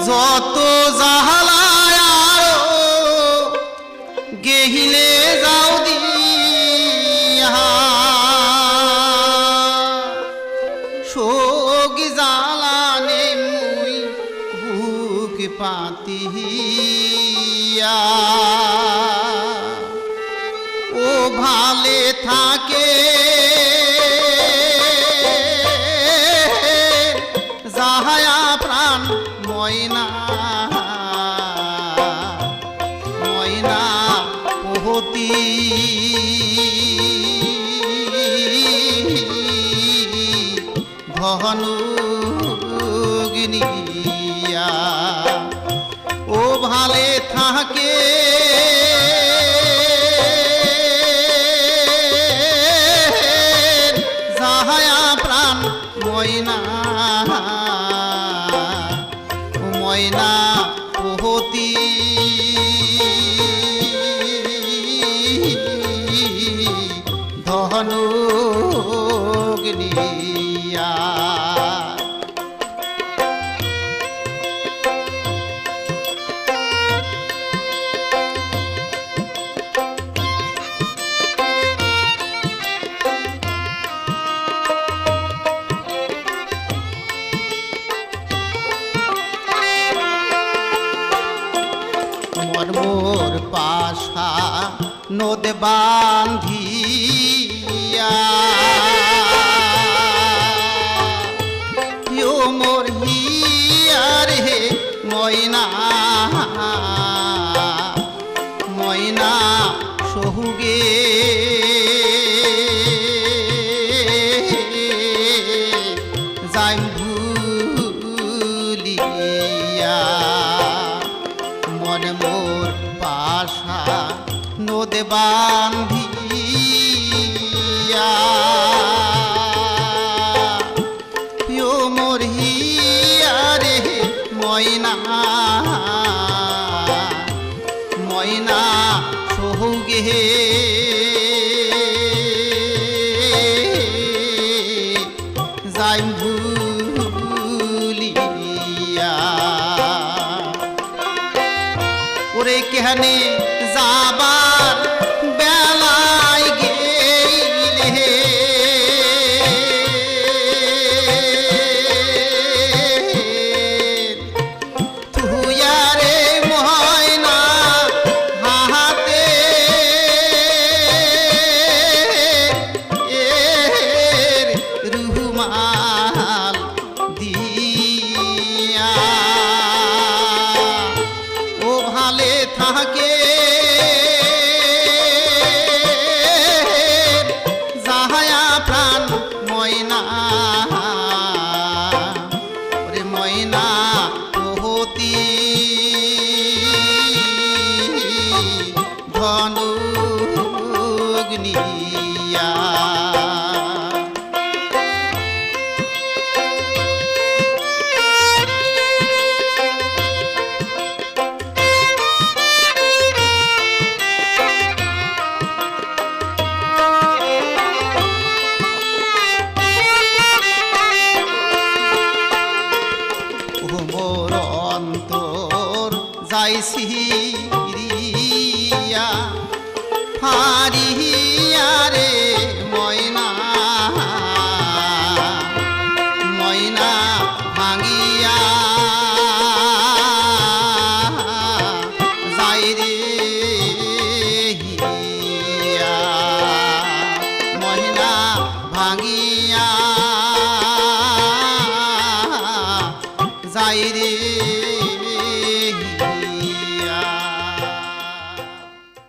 যত জাহালায় গেহিলে যাও দিয়া শোক জ্বালানে মুই বুক পাতিয়া ও ভালে থাকে যাহায়া প্রাণ ময়না ময়না পহতি ধনুগিনিয়া ও ভালে থাকে যাহায়া প্রাণ ময়না ময়না পহতি ধনুগিনিয়া মোর পাশা নদ বান্ধিয়া মোর হিয়ারে ময়না ময়না সহুগে যাইম ভুলিয়া মন মোর পাশা নদ বান্ধিয়া মোর হিয়ারে ময়না ময়না সহুগে যাইম ভুলিয়া ওরে কেহানে যাবার বেলায় গেলে তুয়ারে ময়না হাতে রুমাল দিয়া ও ভালে থাকে যাহায়া প্রাণ ময়না ওরে ময়না পহতি ধনুগিনিয়া মোর অন্তর যাইছি রিয়া ফারিয়া রে ময়না ময়না ভাঙিয়া যাই রে হিয়া ময়না ভাঙিয়া